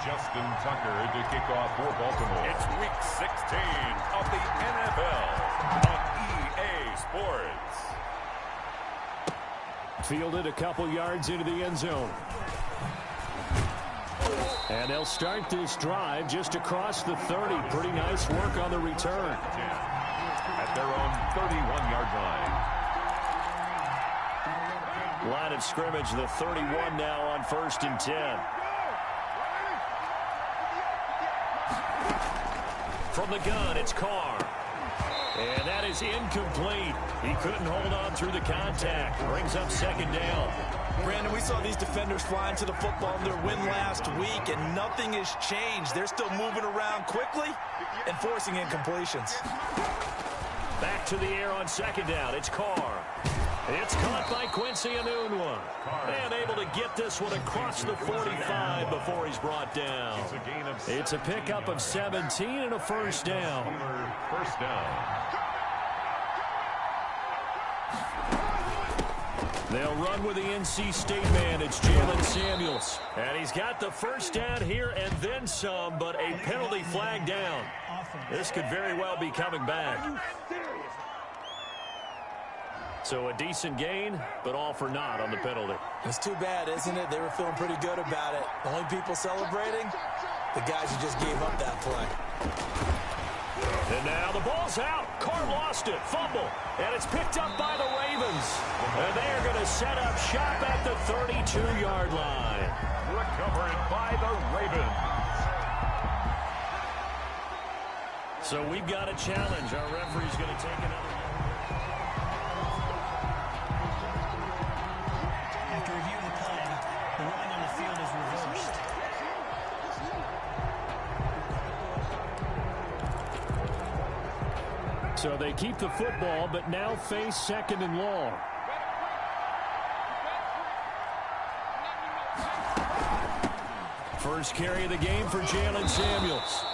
Justin Tucker to kick off for Baltimore. It's Week 16 of the NFL on EA Sports. Fielded a couple yards into the end zone. And they'll start this drive just across the 30. Pretty nice work on the return. At their own 31-yard line. Line of scrimmage, the 31 now on 1st and 10. From the gun, it's Carr. And that is incomplete. He couldn't hold on through the contact. Brings up 2nd down. Brandon, we saw these defenders flying to the football in their win last week, and nothing has changed. They're still moving around quickly and forcing incompletions. Back to the air on 2nd down. It's Carr. It's caught by Quincy Enunwa. And able to get this one across the 45 before he's brought down. It's a pickup of 17 and a 1st down. First down. They'll run with the NC State man. It's Jalen Samuels. And he's got the 1st down here and then some, but a penalty flag down. This could very well be coming back. So a decent gain, but all for naught on the penalty. It's too bad, isn't it? They were feeling pretty good about it. The only people celebrating, the guys who just gave up that play. And now the ball's out. Carr lost it. Fumble. And it's picked up by the Ravens. And they are going to set up shop at the 32-yard line. Recovered by the Ravens. So we've got a challenge. Our referee's going to take another. After reviewing the play, the ruling on the field is reversed. So they keep the football, but now face 2nd and long. First carry of the game for Jalen Samuels.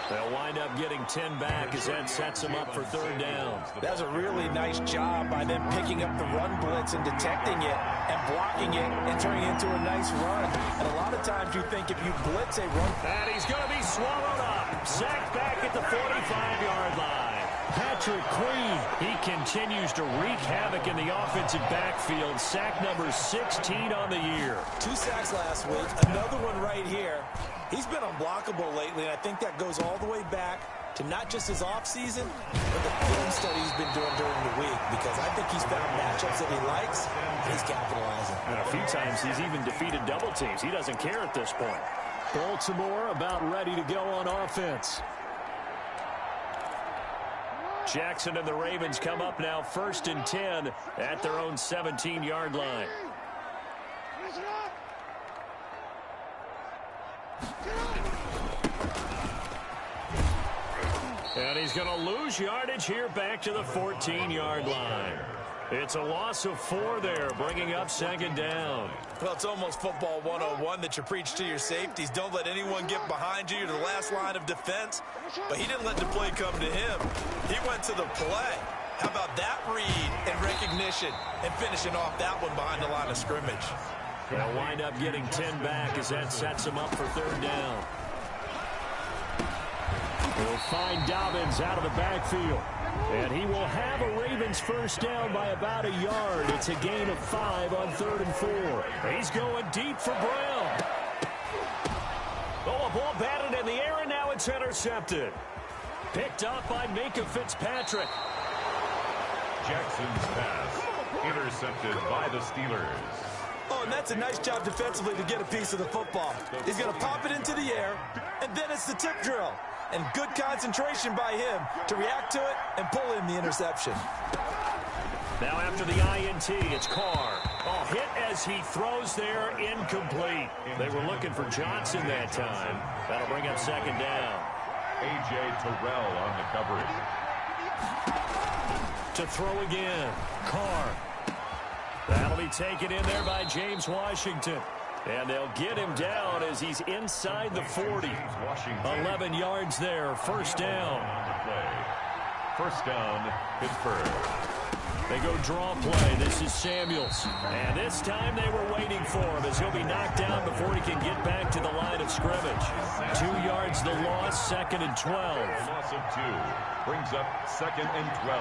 They'll wind up getting 10 back as that sets them up for 3rd down. That's a really nice job by them picking up the run blitz and detecting it and blocking it and turning it into a nice run. And a lot of times you think if you blitz a run. And he's going to be swallowed up. Sacked back at the 45-yard line. Patrick Queen, he continues to wreak havoc in the offensive backfield. Sack number 16 on the year. 2 sacks last week, another one right here. He's been unblockable lately, and I think that goes all the way back to not just his offseason, but the film study he's been doing during the week, because I think he's found matchups that he likes, and he's capitalizing. And a few times he's even defeated double teams. He doesn't care at this point. Baltimore about ready to go on offense. Jackson and the Ravens come up now 1st and 10 at their own 17-yard line. And he's going to lose yardage here back to the 14-yard line. It's a loss of 4 there, bringing up 2nd down. Well, it's almost football 101 that you preach to your safeties. Don't let anyone get behind you. You're the last line of defense. But he didn't let the play come to him. He went to the play. How about that read and recognition and finishing off that one behind the line of scrimmage? They'll wind up getting 10 back as that sets them up for 3rd down. We'll find Dobbins out of the backfield. And he will have a Ravens 1st down by about a yard. It's a gain of 5 on 3rd and 4. He's going deep for Brown. Oh, a ball batted in the air, and now it's intercepted. Picked up by Minka Fitzpatrick. Jackson's pass intercepted by the Steelers. Oh, and that's a nice job defensively to get a piece of the football. He's going to pop it into the air, and then it's the tip drill. And good concentration by him to react to it and pull in the interception. Now after the INT, it's Carr. Oh, hit as he throws there, incomplete. They were looking for Johnson that time. That'll bring up 2nd down. A.J. Terrell on the coverage. To throw again, Carr. That'll be taken in there by James Washington. And they'll get him down as he's inside the 40. 11 yards there, 1st down. 1st down, Pittsburgh. They go draw play. This is Samuels. And this time they were waiting for him as he'll be knocked down before he can get back to the line of scrimmage. 2 yards the loss, 2nd and 12. Loss of 2 brings up 2nd and 12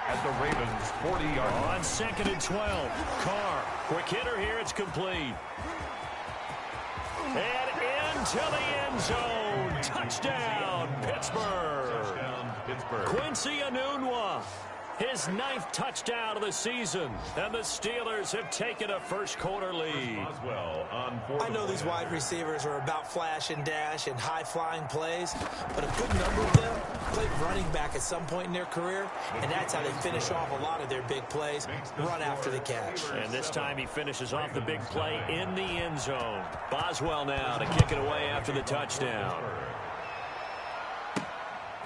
at the Ravens' 40-yard line. On 2nd and 12, Carr. Quick hitter here. It's complete. And into the end zone. Touchdown, Pittsburgh. Touchdown, Pittsburgh. Quincy Enunwa. His 9th touchdown of the season. And the Steelers have taken a first-quarter lead. I know these wide receivers are about flash and dash and high-flying plays, but a good number of them played running back at some point in their career, and that's how they finish off a lot of their big plays, run after the catch. And this time he finishes off the big play in the end zone. Boswell now to kick it away after the touchdown.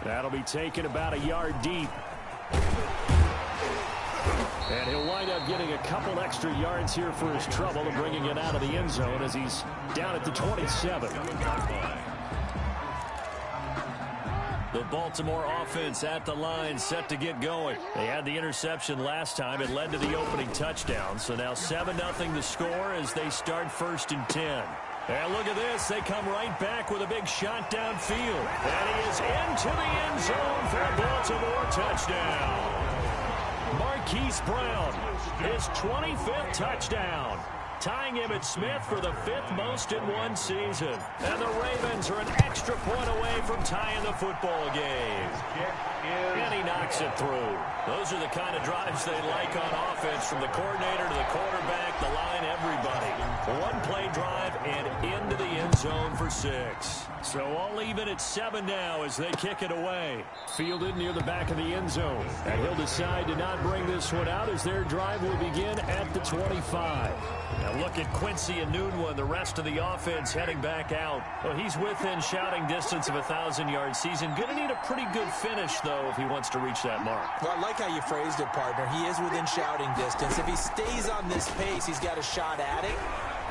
That'll be taken about a yard deep. And he'll wind up getting a couple extra yards here for his trouble and bringing it out of the end zone as he's down at the 27. The Baltimore offense at the line, set to get going. They had the interception last time. It led to the opening touchdown. So now 7-0 the score as they start 1st and 10. And look at this. They come right back with a big shot downfield. And he is into the end zone for a Baltimore touchdown. Marquise Brown, his 25th touchdown, tying Emmitt Smith for the 5th most in one season. And the Ravens are an extra point away from tying the football game. And he knocks it through. Those are the kind of drives they like on offense, from the coordinator to the quarterback, the line, everybody. One play drive and into the end zone for 6. So all even at 7 now as they kick it away. Fielded near the back of the end zone. And he'll decide to not bring this one out as their drive will begin at the 25. Now look at Quincy Enunwa and the rest of the offense heading back out. Well, he's within shouting distance of a 1,000-yard season. Going to need a pretty good finish, though, if he wants to reach that mark. Well, I like how you phrased it, partner. He is within shouting distance. If he stays on this pace, he's got a shot at it.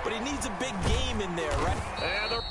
But he needs a big game in there, right? And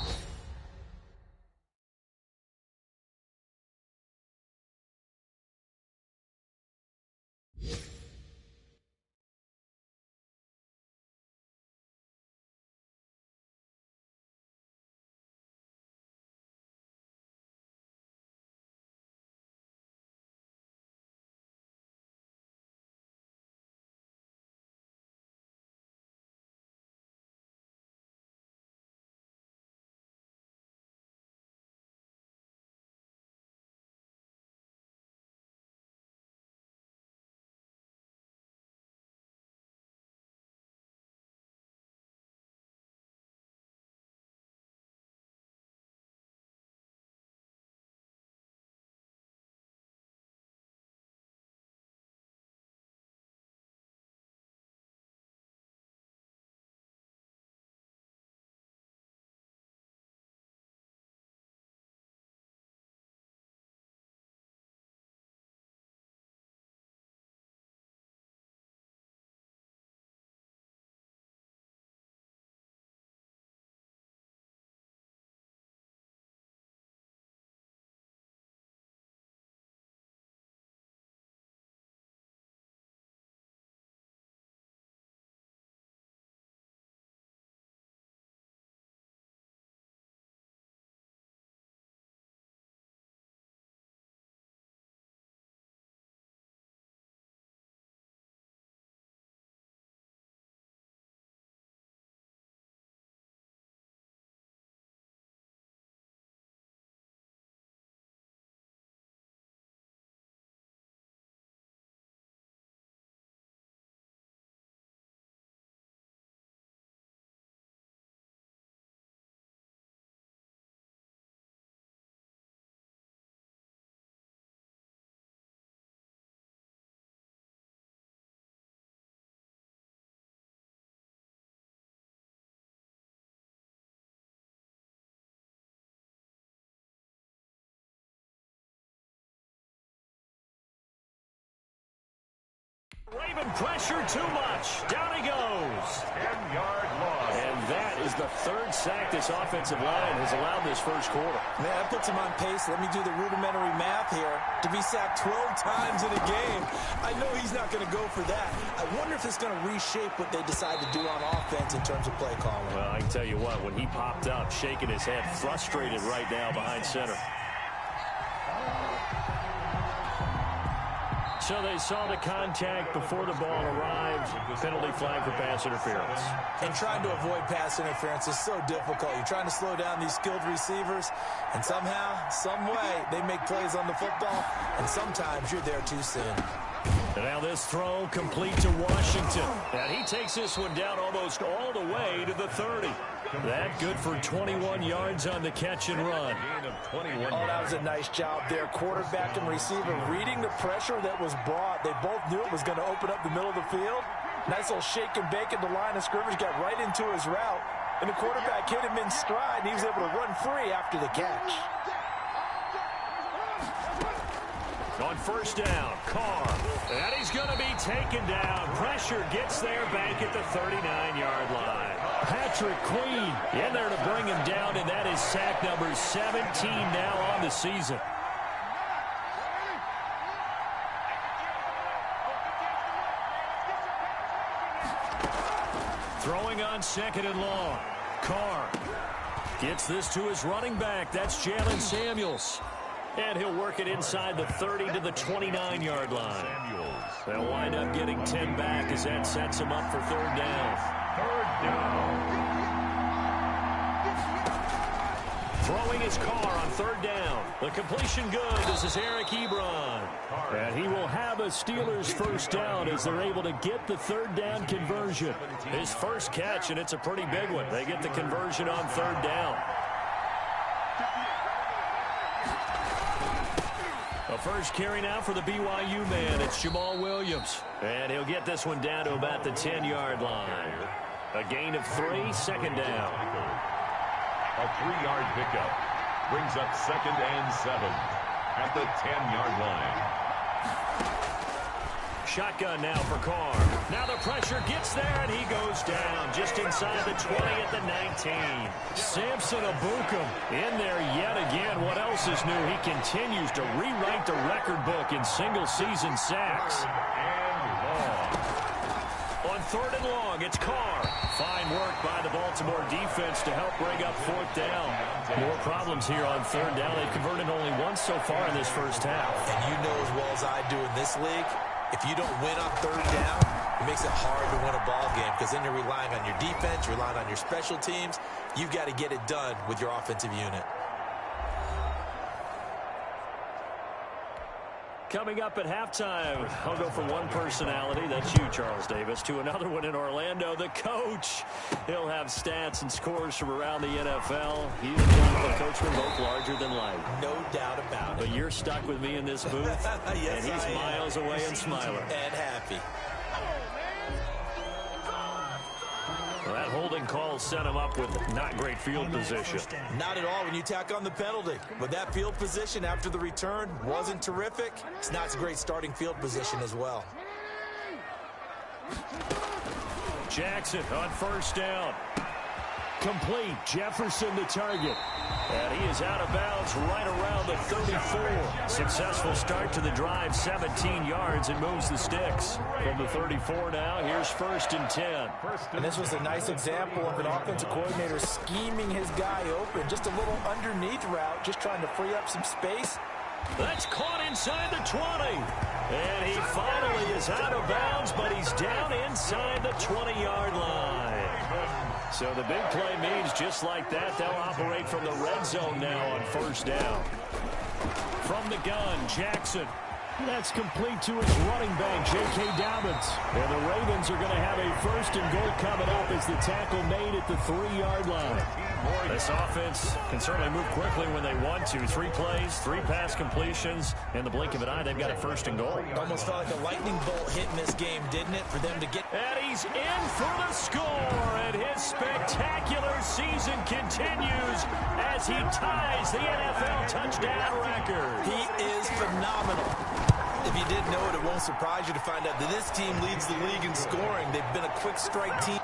Raven pressure too much. Down he goes. 10-yard loss. And that is is the third sack this offensive line has allowed this first quarter. Man, that puts him on pace. Let me do the rudimentary math here. To be sacked 12 times in a game, I know he's not going to go for that. I wonder if it's going to reshape what they decide to do on offense in terms of play calling. Well, I can tell you what, when he popped up, shaking his head, frustrated right now behind center. So they saw the contact before the ball arrived. Penalty flag for pass interference. And trying to avoid pass interference is so difficult. You're trying to slow down these skilled receivers, and somehow, some way, they make plays on the football, and sometimes you're there too soon. And now this throw complete to Washington. And he takes this one down almost all the way to the 30. That good for 21 yards on the catch and run. Oh, that was a nice job there. Quarterback and receiver reading the pressure that was brought. They both knew it was going to open up the middle of the field. Nice little shake and bake at the line of scrimmage, got right into his route. And the quarterback hit him in stride, and he was able to run free after the catch. On first down, Carr. And he's going to be taken down. Pressure gets there back at the 39-yard line. Patrick Queen in there to bring him down, and that is sack number 17 now on the season. Throwing on second and long. Carr gets this to his running back. That's Jalen Samuels. And he'll work it inside the 30 to the 29-yard line. They'll wind up getting 10 back as that sets him up for third down. Throwing his Carr on third down. The completion good. This is Eric Ebron. And he will have a Steelers first down as they're able to get the third down conversion. His first catch, and it's a pretty big one. They get the conversion on third down. A first carry now for the BYU man. It's Jamal Williams. And he'll get this one down to about the 10-yard line. A gain of 3, second down. A 3-yard pickup brings up 2nd and 7 at the 10-yard line. Shotgun now for Carr. Now the pressure gets there, and he goes down just inside the 20 at the 19. Samson Abukum in there yet again. What else is new? He continues to rewrite the record book in single-season sacks. On third and long, it's Carr. Fine work by the Baltimore defense to help bring up fourth down. More problems here on third down. They've converted only once so far in this first half. And you know as well as I do in this league, if you don't win on third down, it makes it hard to win a ball game because then you're relying on your defense, you're relying on your special teams. You've got to get it done with your offensive unit. Coming up at halftime, I'll go from one personality, that's you, Charles Davis, to another one in Orlando, the coach. He'll have stats and scores from around the NFL. He and Jonathan Coachman both larger than life. No doubt about it. But you're stuck with me in this booth, yes, and he's miles away and smiling. And happy. Well, that holding call set him up with not great field position. Not at all when you tack on the penalty. But that field position after the return wasn't terrific. It's not a great starting field position as well. Jackson on first down. Complete. Jefferson the target. And he is out of bounds right around the 34. Successful start to the drive, 17 yards, and moves the sticks. From the 34 now, here's 1st and 10. And this was a nice example of an offensive coordinator scheming his guy open. Just a little underneath route, just trying to free up some space. That's caught inside the 20. And he finally is out of bounds, but he's down inside the 20-yard line. So the big play means just like that, they'll operate from the red zone now on first down. From the gun, Jackson. That's complete to his running back, J.K. Dobbins. And the Ravens are going to have a 1st and goal coming up as the tackle made at the 3-yard line. This offense can certainly move quickly when they want to. 3 plays, 3 pass completions. In the blink of an eye, they've got a 1st and goal. It almost felt like a lightning bolt hit in this game, didn't it, for them to get... And he's in for the score, and his spectacular season continues as he ties the NFL touchdown record. He is phenomenal. If you didn't know it, it won't surprise you to find out that this team leads the league in scoring. They've been a quick strike team.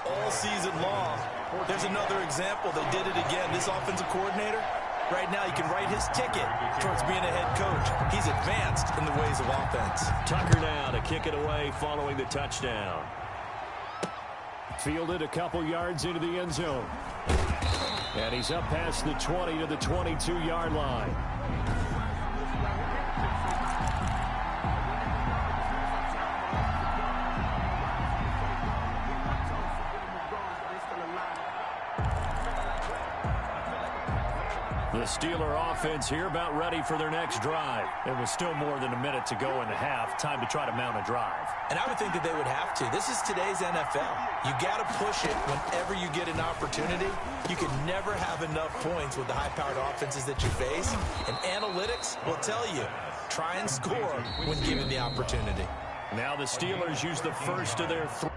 all season long. There's another example. They did it again. This offensive coordinator, right now, you can write his ticket towards being a head coach. He's advanced in the ways of offense. Tucker now to kick it away following the touchdown. Fielded a couple yards into the end zone. And he's up past the 20 to the 22-yard line. The Steeler offense here about ready for their next drive. There was still more than a minute to go in the half. Time to try to mount a drive. And I would think that they would have to. This is today's NFL. You got to push it whenever you get an opportunity. You can never have enough points with the high-powered offenses that you face. And analytics will tell you, try and score when given the opportunity. Now the Steelers use the first of their three.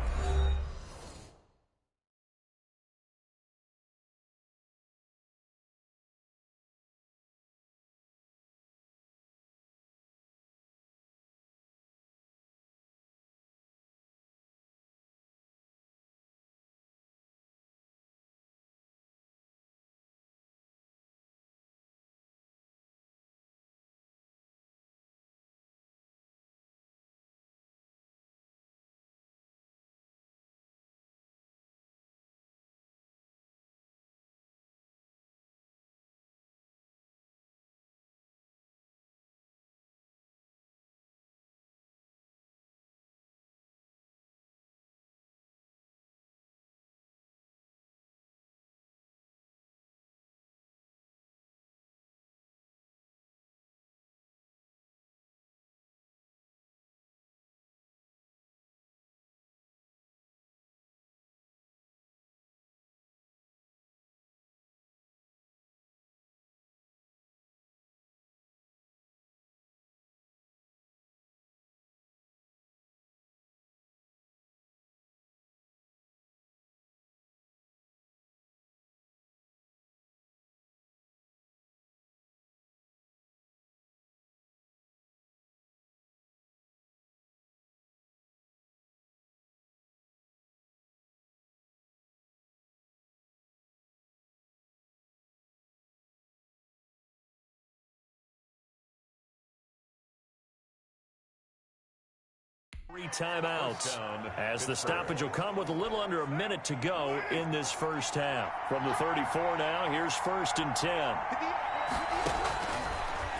Three timeouts as the stoppage will come with a little under a minute to go in this first half. From the 34 now, here's 1st and 10.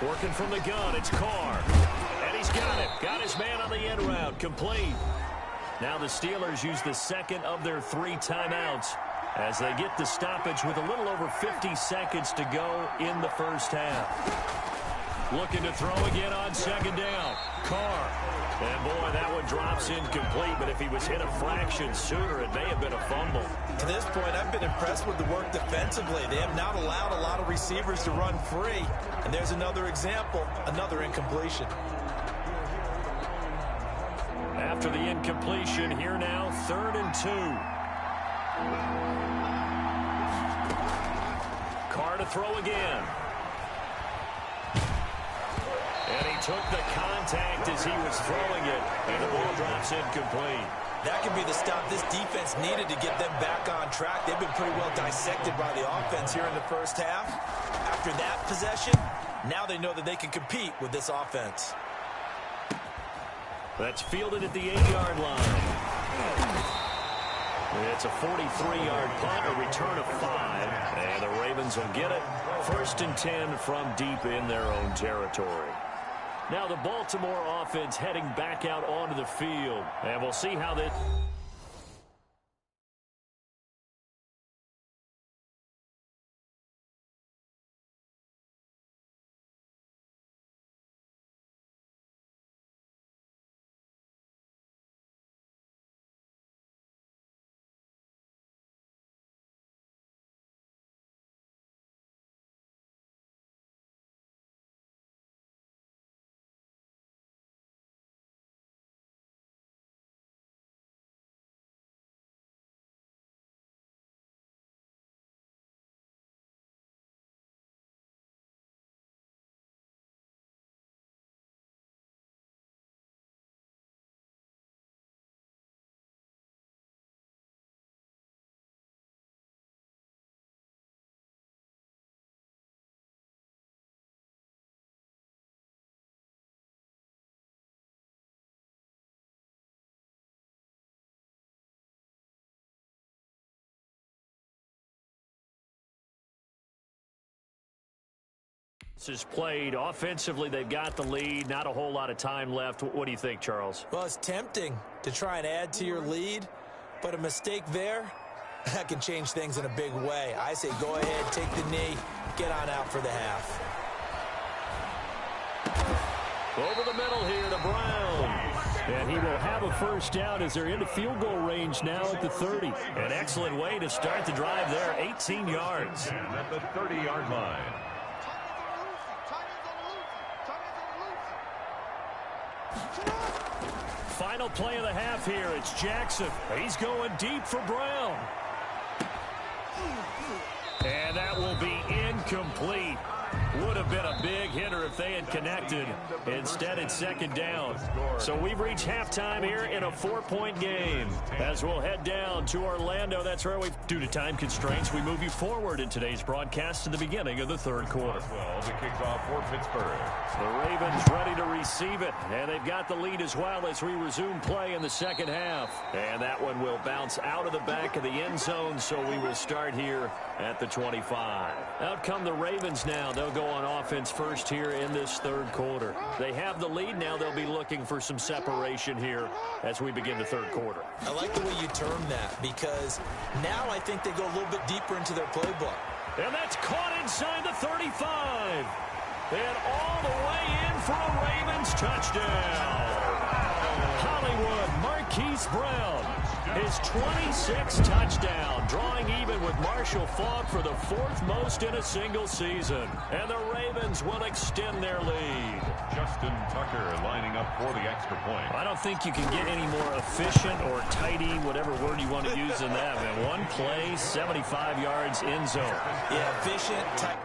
Working from the gun, it's Carr. And he's got it. Got his man on the end route. Complete. Now the Steelers use the second of their 3 timeouts as they get the stoppage with a little over 50 seconds to go in the first half. Looking to throw again on 2nd down. Carr. And, boy, that one drops incomplete, but if he was hit a fraction sooner, it may have been a fumble. To this point, I've been impressed with the work defensively. They have not allowed a lot of receivers to run free. And there's another example, another incompletion. After the incompletion, here now, 3rd and 2. Carr to throw again. And he took the contact as he was throwing it, and the ball drops incomplete. That could be the stop this defense needed to get them back on track. They've been pretty well dissected by the offense here in the first half. After that possession, now they know that they can compete with this offense. That's fielded at the 8-yard line. It's a 43-yard punt, a return of 5, and the Ravens will get it. 1st and 10 from deep in their own territory. Now the Baltimore offense heading back out onto the field, and we'll see how this... This is played offensively. They've got the lead. Not a whole lot of time left. What do you think, Charles? Well, it's tempting to try and add to your lead, but a mistake there, that can change things in a big way. I say go ahead, take the knee, get on out for the half. Over the middle here to Brown. And he will have a first down as they're into field goal range now at the 30. An excellent way to start the drive there, 18 yards. And at the 30-yard line. Final play of the half here. It's Jackson. He's going deep for Brown. And that will be incomplete. Would have been a big hitter if they had connected. Instead, it's second down. So we've reached halftime here in a 4-point game. As we'll head down to Orlando, that's where due to time constraints, we move you forward in today's broadcast to the beginning of the third quarter. Well, the kickoff for Pittsburgh. The Ravens ready to receive it, and they've got the lead as well as we resume play in the second half. And that one will bounce out of the back of the end zone, so we will start here at the 25. Out come the Ravens now. They'll go on offense first here in this third quarter. They have the lead now. They'll be looking for some separation here as we begin the third quarter. I like the way you term that because now I think they go a little bit deeper into their playbook. And that's caught inside the 35. And all the way in for a Ravens touchdown. Hollywood Marquise Brown, his 26th touchdown, drawing even with Marshall Faulk for the 4th most in a single season. And the Ravens will extend their lead. Justin Tucker lining up for the extra point. I don't think you can get any more efficient or tidy, whatever word you want to use in that, man. One play, 75 yards in zone. Yeah, efficient, tight.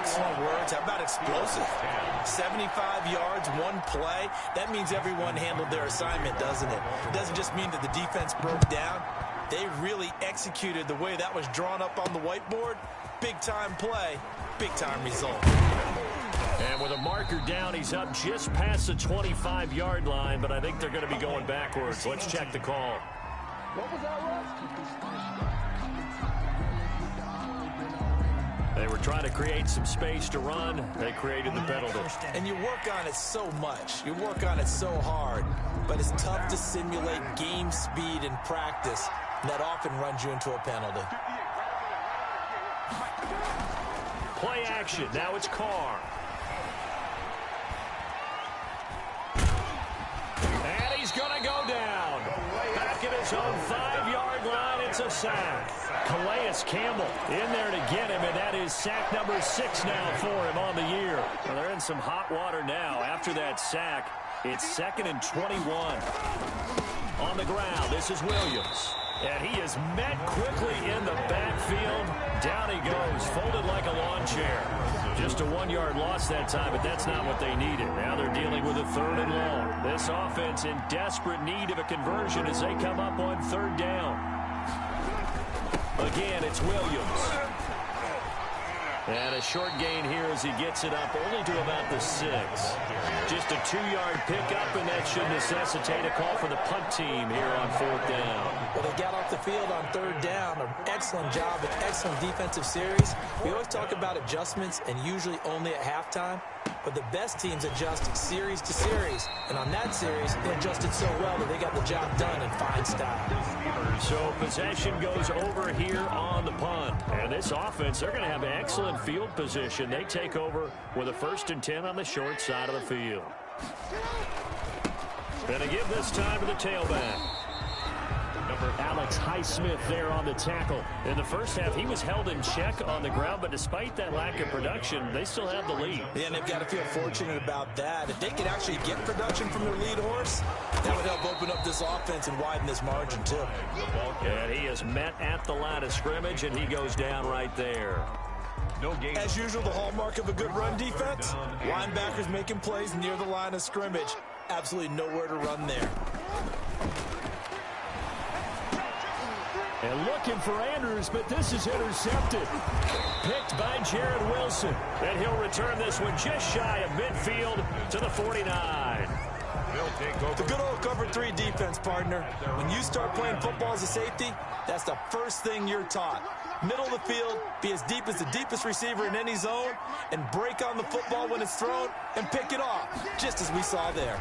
Excellent words. How about explosive? 75 yards, one play. That means everyone handled their assignment, doesn't it? It doesn't just mean that the defense broke down. They really executed the way that was drawn up on the whiteboard. Big-time play, big-time result. And with a marker down, he's up just past the 25-yard line, but I think they're going to be going backwards. Let's check the call. What was that, Russ? They were trying to create some space to run. They created the penalty. And you work on it so much. You work on it so hard. But it's tough to simulate game speed in practice. And that often runs you into a penalty. Play action. Now it's Carr. And he's going to go down. Back at his own 5-yard line, it's a sack. Calais Campbell in there to get him, and that is sack number 6 now for him on the year. Well, they're in some hot water now. After that sack, it's 2nd and 21. On the ground, this is Williams. And he is met quickly in the backfield. Down he goes, folded like a lawn chair. Just a 1-yard loss that time, but that's not what they needed. Now they're dealing with a 3rd and long. This offense in desperate need of a conversion as they come up on 3rd down. Again, it's Williams. And a short gain here as he gets it up only to about the 6. Just a 2-yard pickup, and that should necessitate a call for the punt team here on 4th down. Well, they got off the field on 3rd down. An excellent job, an excellent defensive series. We always talk about adjustments, and usually only at halftime. But the best teams adjust series to series. And on that series, they adjusted so well that they got the job done in fine style. So possession goes over here on the punt. And this offense, they're going to have excellent field position. They take over with a 1st and 10 on the short side of the field. Going to give this time to the tailback. Alex Highsmith there on the tackle. In the first half, he was held in check on the ground, but despite that lack of production, they still have the lead. Yeah, and they've got to feel fortunate about that. If they could actually get production from their lead horse, that would help open up this offense and widen this margin, too. And he is met at the line of scrimmage, and he goes down right there. As usual, the hallmark of a good run defense, linebackers making plays near the line of scrimmage. Absolutely nowhere to run there. And looking for Andrews, but this is intercepted. Picked by Jared Wilson. And he'll return this one just shy of midfield to the 49. The good old cover 3 defense, partner. When you start playing football as a safety, that's the first thing you're taught. Middle of the field, be as deep as the deepest receiver in any zone, and break on the football when it's thrown and pick it off, just as we saw there.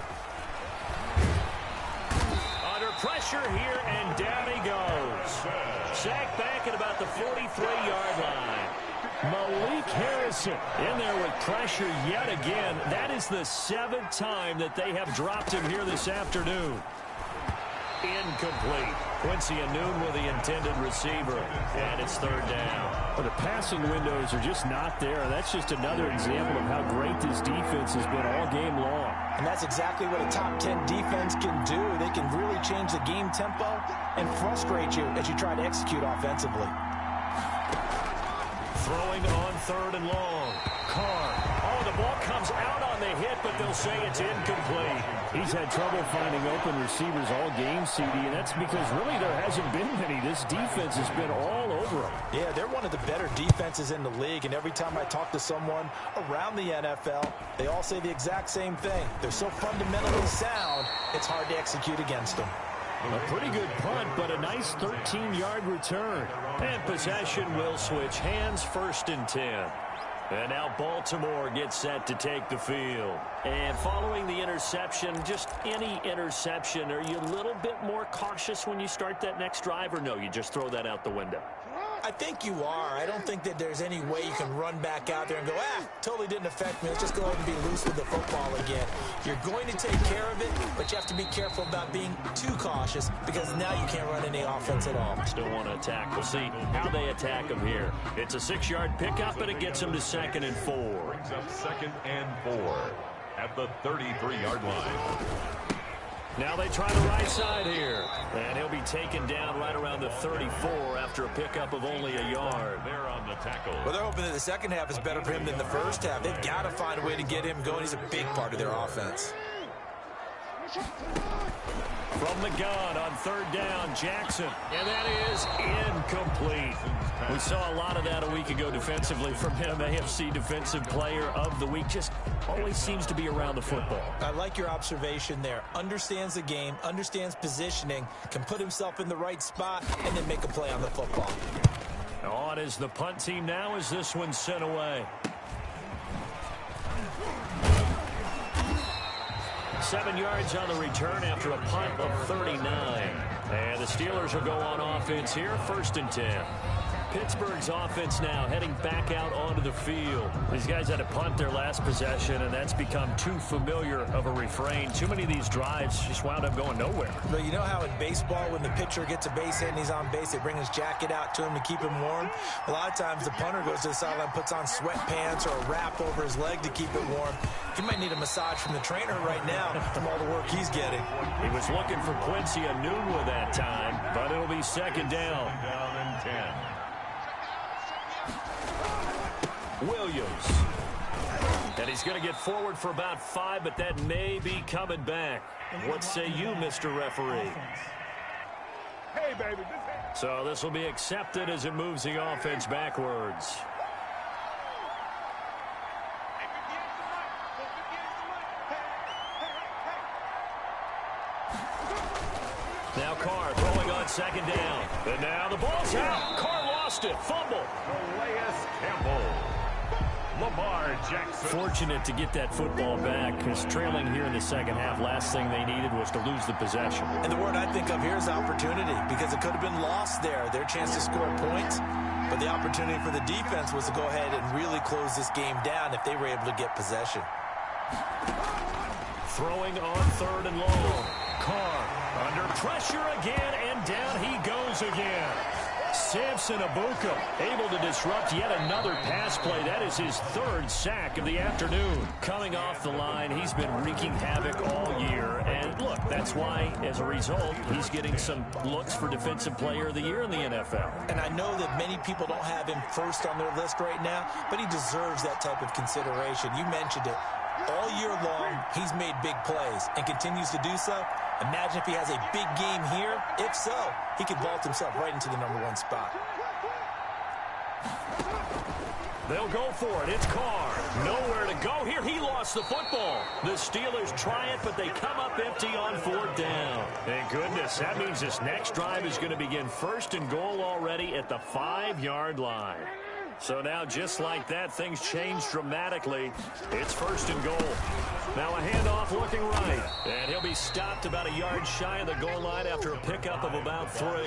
Under pressure here, and down he goes. Sacked back at about the 43-yard line. Malik Harrison in there with pressure yet again. That is the 7th time that they have dropped him here this afternoon. Incomplete. Quincy Anoon with the intended receiver, and it's 3rd down. Well, the passing windows are just not there. That's just another example of how great this defense has been all game long. And that's exactly what a top 10 defense can do. They can really change the game tempo and frustrate you as you try to execute offensively. Throwing on 3rd and long. Carr. Oh, the ball comes out on the hit, but they'll say it's incomplete. He's had trouble finding open receivers all game, CD, and that's because really there hasn't been many. This defense has been all over them. Yeah, they're one of the better defenses in the league, and every time I talk to someone around the NFL, they all say the exact same thing. They're so fundamentally sound, it's hard to execute against them. A pretty good punt, but a nice 13-yard return. And possession will switch hands, 1st and 10. And now Baltimore gets set to take the field. And following the interception, just any interception, are you a little bit more cautious when you start that next drive, or no, you just throw that out the window? I think you are. I don't think that there's any way you can run back out there and go, totally didn't affect me. Let's just go ahead and be loose with the football again. You're going to take care of it, but you have to be careful about being too cautious because now you can't run any offense at all. Still want to attack. We'll see how they attack him here. It's a 6-yard pickup, and it gets him to 2nd and 4. Brings up 2nd and 4 at the 33-yard line. Now they try the right side here. And he'll be taken down right around the 34 after a pickup of only a yard. There on the tackle. Well, they're hoping that the second half is better for him than the first half. They've got to find a way to get him going. He's a big part of their offense. From the gun on third down, Jackson. And that is incomplete. We saw a lot of that a week ago defensively from him. AFC Defensive Player of the Week. Just always seems to be around the football. I like your observation there. Understands the game, understands positioning, can put himself in the right spot, and then make a play on the football. On is the punt team now as this one's sent away. 7 yards on the return after a punt of 39. And the Steelers will go on offense here, 1st and 10. Pittsburgh's offense now heading back out onto the field. These guys had to punt their last possession, and that's become too familiar of a refrain. Too many of these drives just wound up going nowhere. But you know how in baseball, when the pitcher gets a base hit and he's on base, they bring his jacket out to him to keep him warm? A lot of times the punter goes to the sideline, puts on sweatpants or a wrap over his leg to keep it warm. He might need a massage from the trainer right now from all the work he's getting. He was looking for Quincy Enunwa that time, but it'll be 2nd down. 2nd and 10. Williams. And he's going to get forward for about 5, but that may be coming back. What say you, Mr. Referee? Hey, baby. So this will be accepted as it moves the offense backwards. Now Carr throwing on 2nd down. And now the ball's out. Carr lost it. Fumble. Calais Campbell. Lamar Jackson. Fortunate to get that football back, because trailing here in the second half, last thing they needed was to lose the possession. And the word I think of here is opportunity, because it could have been lost there. Their chance to score points, but the opportunity for the defense was to go ahead and really close this game down if they were able to get possession. Throwing on 3rd and long. Carr under pressure again, and down he goes again. Samson Abuka able to disrupt yet another pass play. That is his 3rd sack of the afternoon. Coming off the line, he's been wreaking havoc all year. And look, that's why, as a result, he's getting some looks for Defensive Player of the Year in the NFL. And I know that many people don't have him first on their list right now, but he deserves that type of consideration. You mentioned it. All year long, he's made big plays and continues to do so. Imagine if he has a big game here. If so, he could vault himself right into the #1 spot. They'll go for it. It's Carr. Nowhere to go here. He lost the football. The Steelers try it, but they come up empty on 4th down. Thank goodness. That means this next drive is going to begin 1st and goal already at the 5-yard line. So now, just like that, things change dramatically. It's 1st and goal. Now a handoff looking right. And he'll be stopped about a yard shy of the goal line after a pickup of about 3.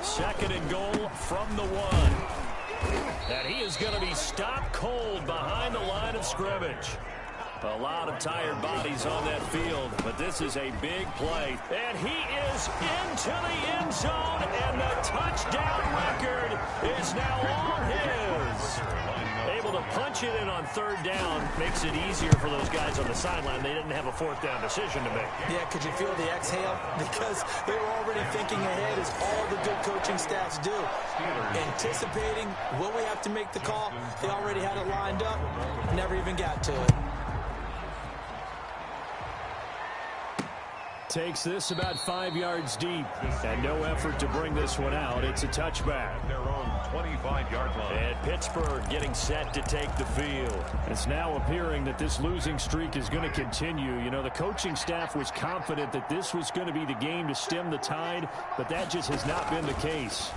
2nd and goal from the 1. And he is going to be stopped cold behind the line of scrimmage. A lot of tired bodies on that field, but this is a big play. And he is into the end zone, and the touchdown record is now all his. Able to punch it in on 3rd down makes it easier for those guys on the sideline. They didn't have a 4th down decision to make. Yeah, could you feel the exhale? Because they were already thinking ahead, as all the good coaching staffs do. Anticipating, will we have to make the call? They already had it lined up, never even got to it. Takes this about 5 yards deep, and no effort to bring this one out. It's a touchback. Their own 25-yard line. And Pittsburgh getting set to take the field. It's now appearing that this losing streak is going to continue. You know, the coaching staff was confident that this was going to be the game to stem the tide, but that just has not been the case.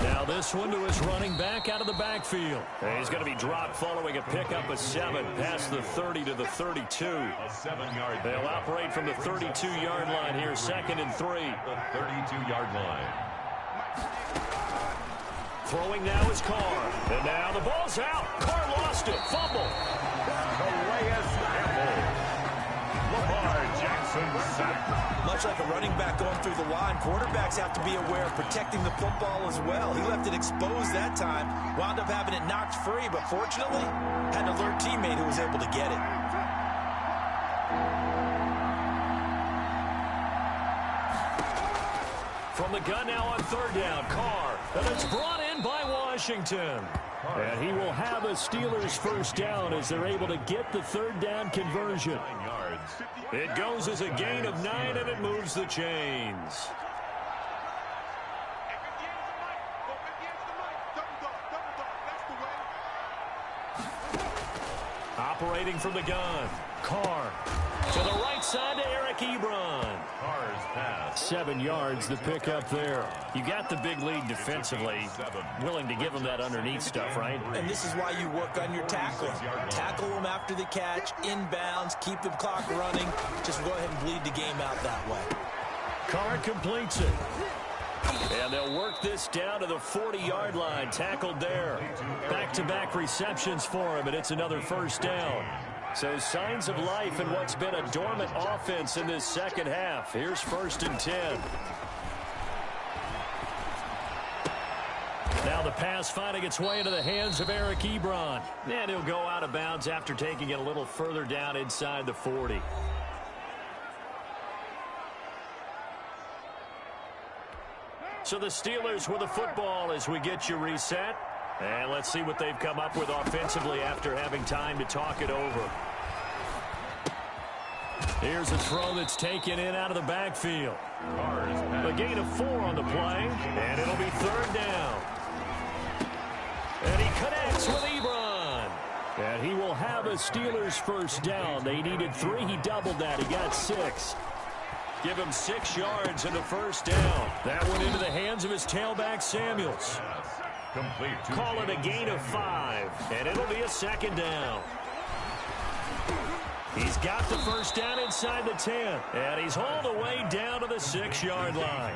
Now this one to his running back out of the backfield. And he's going to be dropped following a pickup of 7 past the 30 to the 32. A 7-yard. They'll operate from the 32-yard line here, 2nd and 3. The 32-yard line. Throwing now is Carr. And now the ball's out. Carr lost it. Fumble. Calais Campbell. Lamar Jackson sacked. Much like a running back going through the line, quarterbacks have to be aware of protecting the football as well. He left it exposed that time, wound up having it knocked free, but fortunately, had an alert teammate who was able to get it. From the gun now on 3rd down, Carr And it's brought in by Washington. And he will have a Steelers first down as they're able to get the third down conversion. It goes as a gain of 9, and it moves the chains. Operating from the gun, Carr to the right side to Eric Ebron. Carr's pass. 7 yards, the pickup there. You got the big lead defensively. Willing to give them that underneath stuff, right? And this is why you work on your tackling. Tackle them after the catch, inbounds, keep the clock running. Just go ahead and bleed the game out that way. Carr completes it. And they'll work this down to the 40-yard line. Tackled there. Back-to-back receptions for him, and it's another first down. So signs of life in what's been a dormant offense in this second half. Here's 1st and 10. Now the pass finding its way into the hands of Eric Ebron. And he'll go out of bounds after taking it a little further down inside the 40. So the Steelers with the football as we get you reset. And let's see what they've come up with offensively after having time to talk it over. Here's a throw that's taken in out of the backfield. A gain of 4 on the play, and it'll be 3rd down. And he connects with Ebron. And he will have a Steelers first down. They needed 3. He doubled that. He got 6. Give him 6 yards in the first down. That went into the hands of his tailback, Samuels. Call it a gain of 5, and it'll be a 2nd down. He's got the first down inside the 10, and he's hauled away down to the 6-yard line.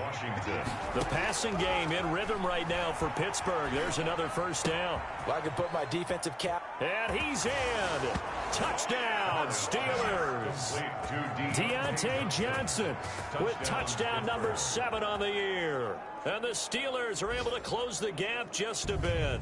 The passing game in rhythm right now for Pittsburgh. There's another first down. Well, I can put my defensive cap. And he's in. Touchdown, Steelers. Deontay Johnson with touchdown number 7 on the year. And the Steelers are able to close the gap just a bit.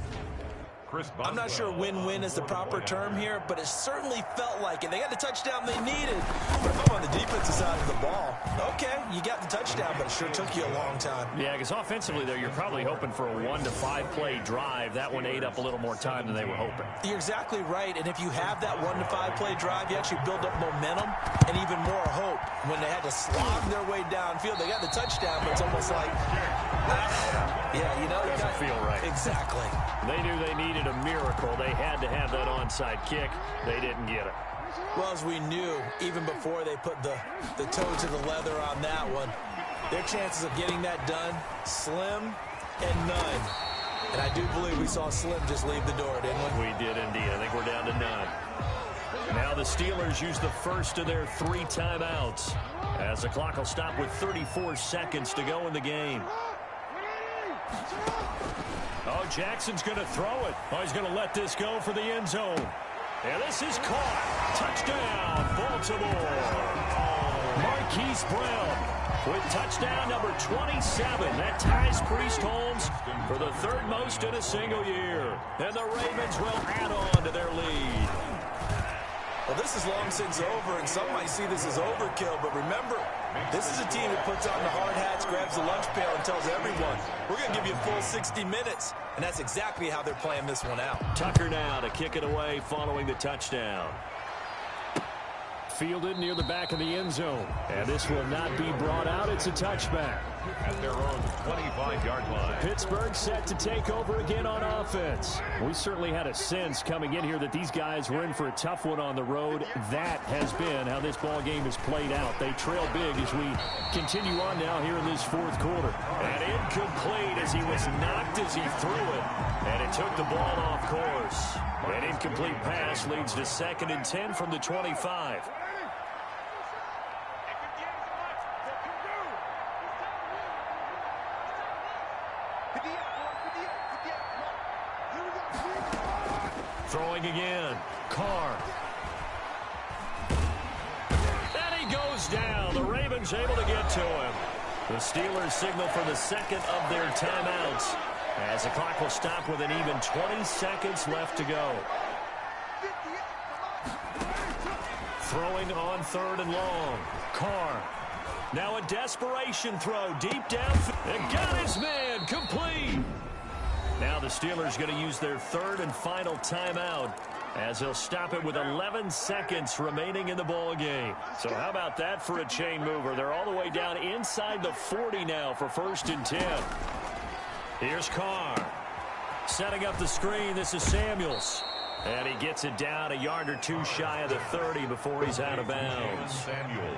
I'm not sure win-win is the proper term here, but it certainly felt like it. They got the touchdown they needed. But if I'm on the defensive side of the ball, okay, you got the touchdown, but it sure took you a long time. Yeah, because offensively, though, you're probably hoping for a 1 to 5 play drive. That one ate up a little more time than they were hoping. You're exactly right, and if you have that 1 to 5 play drive, you actually build up momentum and even more hope. When they had to slog their way downfield, they got the touchdown, but it's almost like, yeah, you know, it doesn't feel right. Exactly. They knew they needed a miracle. They had to have that onside kick. They didn't get it. Well, as we knew, even before they put the toe to the leather on that one, their chances of getting that done, slim and none. And I do believe we saw Slim just leave the door, didn't we? We did indeed. I think we're down to none. Now the Steelers use the first of their 3 timeouts as the clock will stop with 34 seconds to go in the game. Oh, Jackson's going to throw it. Oh, he's going to let this go for the end zone. And this is caught. Touchdown, Baltimore. Marquise Brown with touchdown number 27. That ties Priest Holmes for the 3rd most in a single year. And the Ravens will add on to their lead. Well, this is long since over, and some might see this as overkill, but remember, this is a team that puts on the hard hats, grabs the lunch pail, and tells everyone, we're going to give you a full 60 minutes, and that's exactly how they're playing this one out. Tucker now to kick it away following the touchdown. Fielded near the back of the end zone, and this will not be brought out. It's a touchback. At their own 25-yard line. Pittsburgh set to take over again on offense. We certainly had a sense coming in here that these guys were in for a tough one on the road. That has been how this ball game has played out. They trail big as we continue on now here in this 4th quarter. And incomplete as he was knocked as he threw it. And it took the ball off course. An incomplete pass leads to 2nd and 10 from the 25. Throwing again. Carr. And he goes down. The Ravens able to get to him. The Steelers signal for the 2nd of their timeouts as the clock will stop with an even 20 seconds left to go. Throwing on 3rd and long. Carr Now a desperation throw deep down. And got his man complete. Now the Steelers going to use their third and final timeout as they'll stop it with 11 seconds remaining in the ball game. So how about that for a chain mover? They're all the way down inside the 40 now for 1st and 10. Here's Carr. Setting up the screen, this is Samuels. And he gets it down a yard or two shy of the 30 before he's out of bounds. Samuels.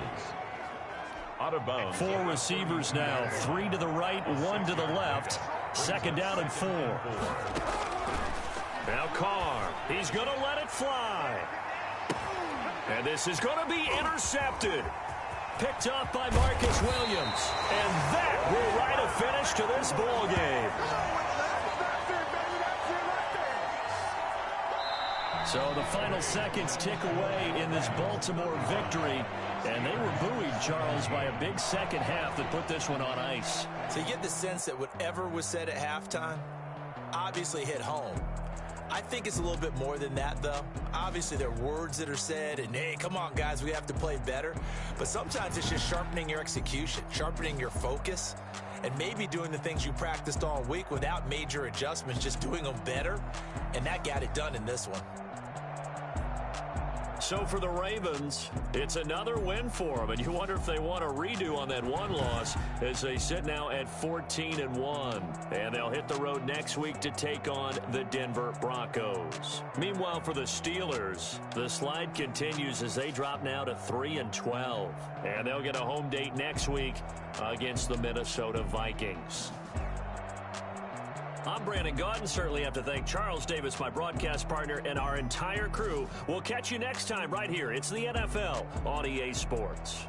Out of bounds. 4 receivers now, 3 to the right, 1 to the left. 2nd down and 4. Now Carr, he's going to let it fly. And this is going to be intercepted. Picked up by Marcus Williams. And that will write a finish to this ball game. So the final seconds tick away in this Baltimore victory. And they were buoyed, Charles, by a big second half that put this one on ice. So you get the sense that whatever was said at halftime obviously hit home. I think it's a little bit more than that, though. Obviously, there are words that are said, and, hey, come on, guys, we have to play better. But sometimes it's just sharpening your execution, sharpening your focus, and maybe doing the things you practiced all week without major adjustments, just doing them better. And that got it done in this one. So for the Ravens, it's another win for them, and you wonder if they want a redo on that one loss as they sit now at 14-1. And they'll hit the road next week to take on the Denver Broncos. Meanwhile, for the Steelers, the slide continues as they drop now to 3-12. And they'll get a home date next week against the Minnesota Vikings. I'm Brandon Gaudin. Certainly have to thank Charles Davis, my broadcast partner, and our entire crew. We'll catch you next time right here. It's the NFL on EA Sports.